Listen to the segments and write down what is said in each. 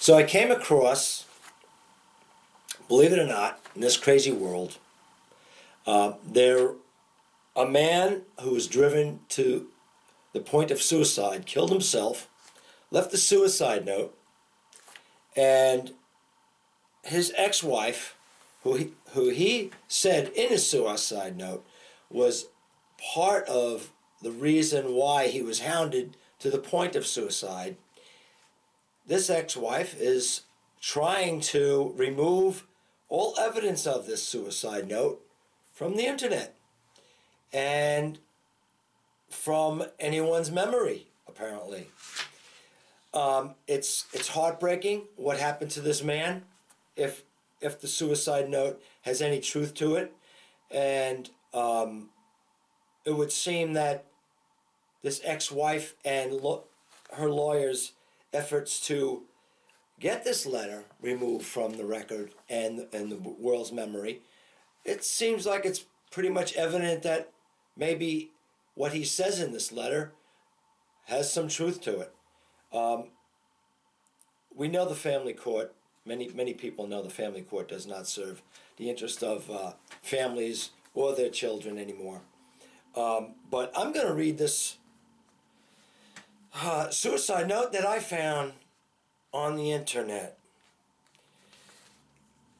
So I came across, believe it or not, in this crazy world, a man who was driven to the point of suicide, killed himself, left a suicide note, and his ex-wife, who he said in his suicide note was part of the reason why he was hounded to the point of suicide. This ex-wife is trying to remove all evidence of this suicide note from the internet and from anyone's memory, apparently. It's heartbreaking what happened to this man, if the suicide note has any truth to it, and it would seem that this ex-wife and her lawyer's efforts to get this letter removed from the record and the world's memory, it seems like it's pretty much evident that maybe what he says in this letter has some truth to it. We know the family court. Many people know the family court does not serve the interest of families or their children anymore. But I'm going to read this suicide note that I found on the internet.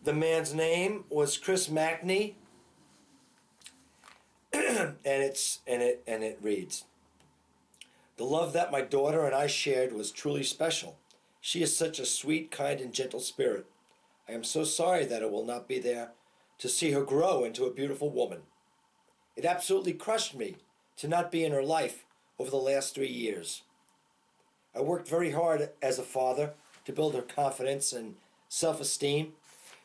The man's name was Chris Mackney, and it reads: "The love that my daughter and I shared was truly special. She is such a sweet, kind, and gentle spirit. I am so sorry that I will not be there to see her grow into a beautiful woman. It absolutely crushed me to not be in her life over the last 3 years. I worked very hard as a father to build her confidence and self-esteem.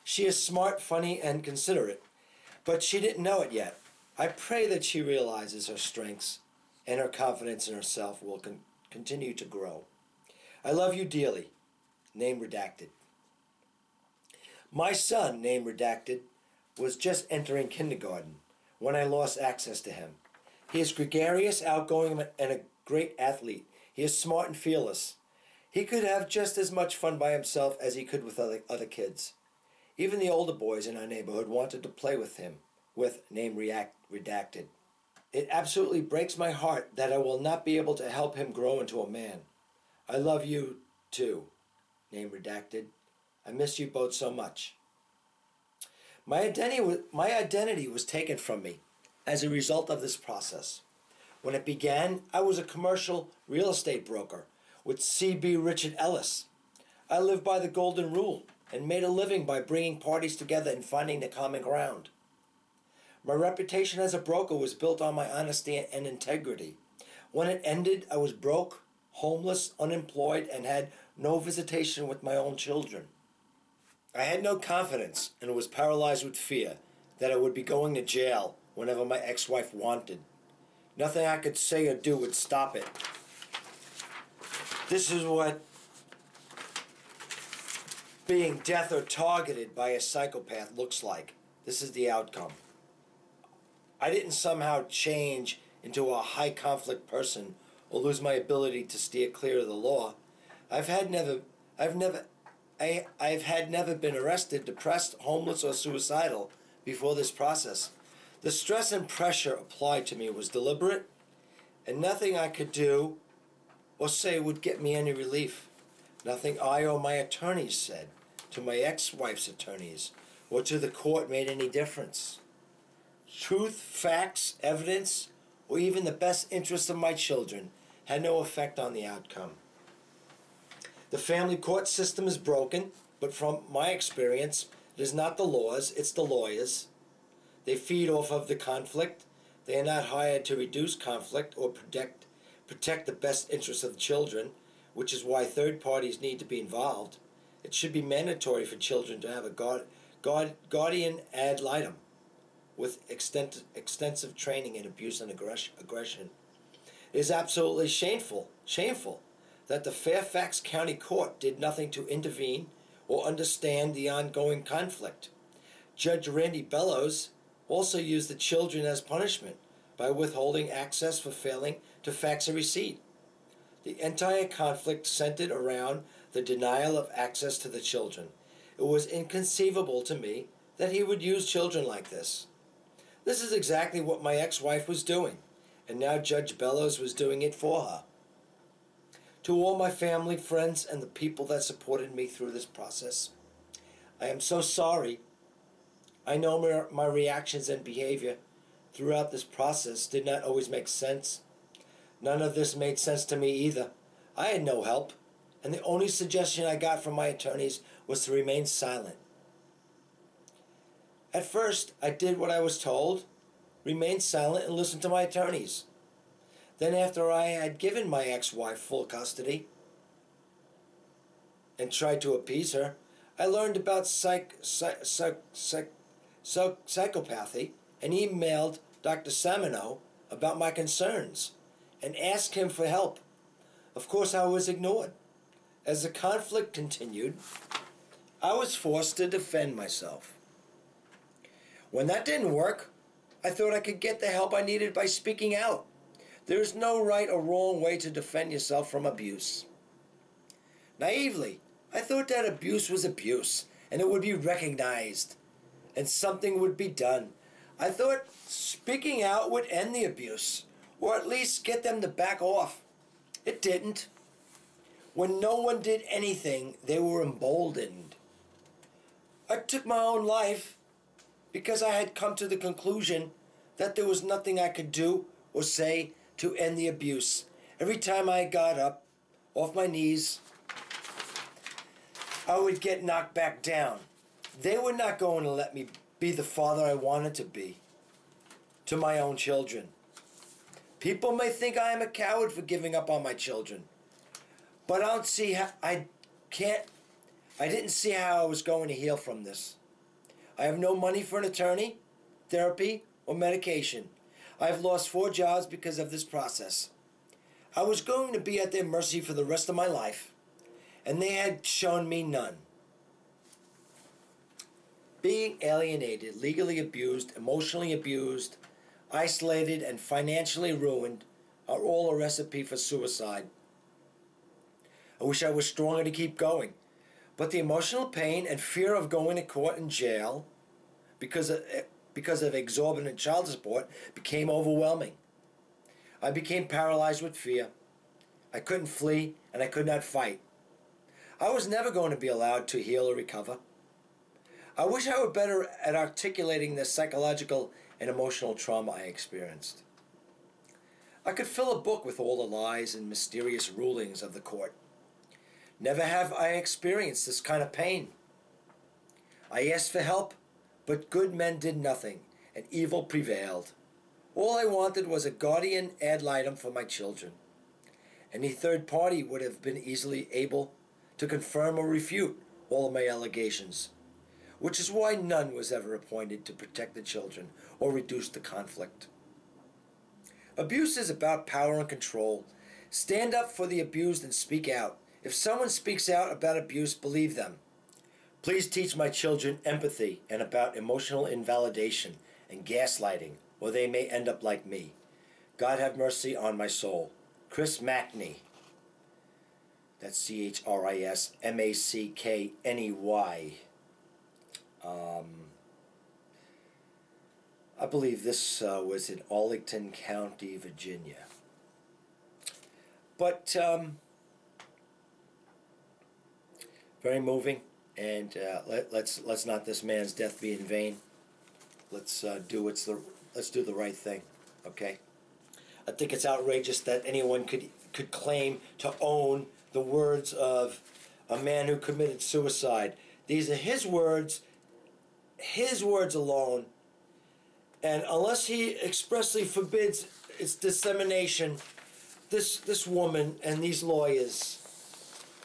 She is smart, funny, and considerate, but she didn't know it yet. I pray that she realizes her strengths and her confidence in herself will continue to grow. I love you dearly. Name redacted." My son, name redacted, was just entering kindergarten when I lost access to him. He is gregarious, outgoing, and a great athlete. He is smart and fearless. He could have just as much fun by himself as he could with other kids. Even the older boys in our neighborhood wanted to play with him, with name redacted. It absolutely breaks my heart that I will not be able to help him grow into a man. I love you, too. Name redacted. I miss you both so much. My identity was taken from me as a result of this process. When it began, I was a commercial real estate broker with C.B. Richard Ellis. I lived by the golden rule and made a living by bringing parties together and finding the common ground. My reputation as a broker was built on my honesty and integrity. When it ended, I was broke, homeless, unemployed, and had no visitation with my own children. I had no confidence and was paralyzed with fear that I would be going to jail whenever my ex-wife wanted. Nothing I could say or do would stop it. This is what being death or targeted by a psychopath looks like. This is the outcome. I didn't somehow change into a high conflict person or lose my ability to steer clear of the law. I've never been arrested, depressed, homeless, or suicidal before this process. The stress and pressure applied to me was deliberate, and nothing I could do or say would get me any relief. Nothing I or my attorneys said to my ex-wife's attorneys or to the court made any difference. Truth, facts, evidence, or even the best interests of my children had no effect on the outcome. The family court system is broken, but from my experience, it is not the laws, it's the lawyers. They feed off of the conflict. They are not hired to reduce conflict or protect the best interests of the children, which is why third parties need to be involved. It should be mandatory for children to have a guardian ad litem with extensive training in abuse and aggression. It is absolutely shameful that the Fairfax County Court did nothing to intervene or understand the ongoing conflict. Judge Randy Bellows also used the children as punishment by withholding access for failing to fax a receipt. The entire conflict centered around the denial of access to the children. It was inconceivable to me that he would use children like this. This is exactly what my ex-wife was doing, and now Judge Bellows was doing it for her. To all my family, friends, and the people that supported me through this process, I am so sorry. I know my reactions and behavior throughout this process did not always make sense. None of this made sense to me either. I had no help, and the only suggestion I got from my attorneys was to remain silent. At first, I did what I was told, remained silent and listened to my attorneys. Then after I had given my ex-wife full custody and tried to appease her, I learned about psychopathy and emailed Dr. Samino about my concerns and asked him for help. Of course, I was ignored. As the conflict continued, I was forced to defend myself. When that didn't work, I thought I could get the help I needed by speaking out. There is no right or wrong way to defend yourself from abuse. Naively, I thought that abuse was abuse, and it would be recognized, and something would be done. I thought speaking out would end the abuse, or at least get them to back off. It didn't. When no one did anything, they were emboldened. I took my own life because I had come to the conclusion that there was nothing I could do or say to end the abuse. Every time I got up off my knees, I would get knocked back down. They were not going to let me be the father I wanted to be to my own children. People may think I am a coward for giving up on my children, but I don't see how I didn't see how I was going to heal from this. I have no money for an attorney, therapy, or medication. I have lost 4 jobs because of this process. I was going to be at their mercy for the rest of my life, and they had shown me none. Being alienated, legally abused, emotionally abused, isolated, and financially ruined are all a recipe for suicide. I wish I was stronger to keep going, but the emotional pain and fear of going to court and jail because of exorbitant child support became overwhelming. I became paralyzed with fear. I couldn't flee, and I could not fight. I was never going to be allowed to heal or recover. I wish I were better at articulating the psychological and emotional trauma I experienced. I could fill a book with all the lies and mysterious rulings of the court. Never have I experienced this kind of pain. I asked for help, but good men did nothing, and evil prevailed. All I wanted was a guardian ad litem for my children. Any third party would have been easily able to confirm or refute all of my allegations, which is why none was ever appointed to protect the children or reduce the conflict. Abuse is about power and control. Stand up for the abused and speak out. If someone speaks out about abuse, believe them. Please teach my children empathy and about emotional invalidation and gaslighting, or they may end up like me. God have mercy on my soul. Chris Mackney. That's ChrisMackney. I believe this was in Arlington County, Virginia. But very moving, and let's not this man's death be in vain. Let's do the right thing, okay? I think it's outrageous that anyone could claim to own the words of a man who committed suicide. These are his words alone, and unless he expressly forbids its dissemination, this woman and these lawyers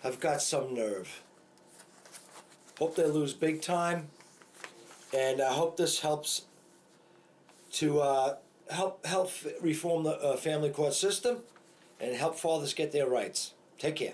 have got some nerve. Hope they lose big time, and I hope this helps to help reform the family court system and help fathers get their rights. Take care.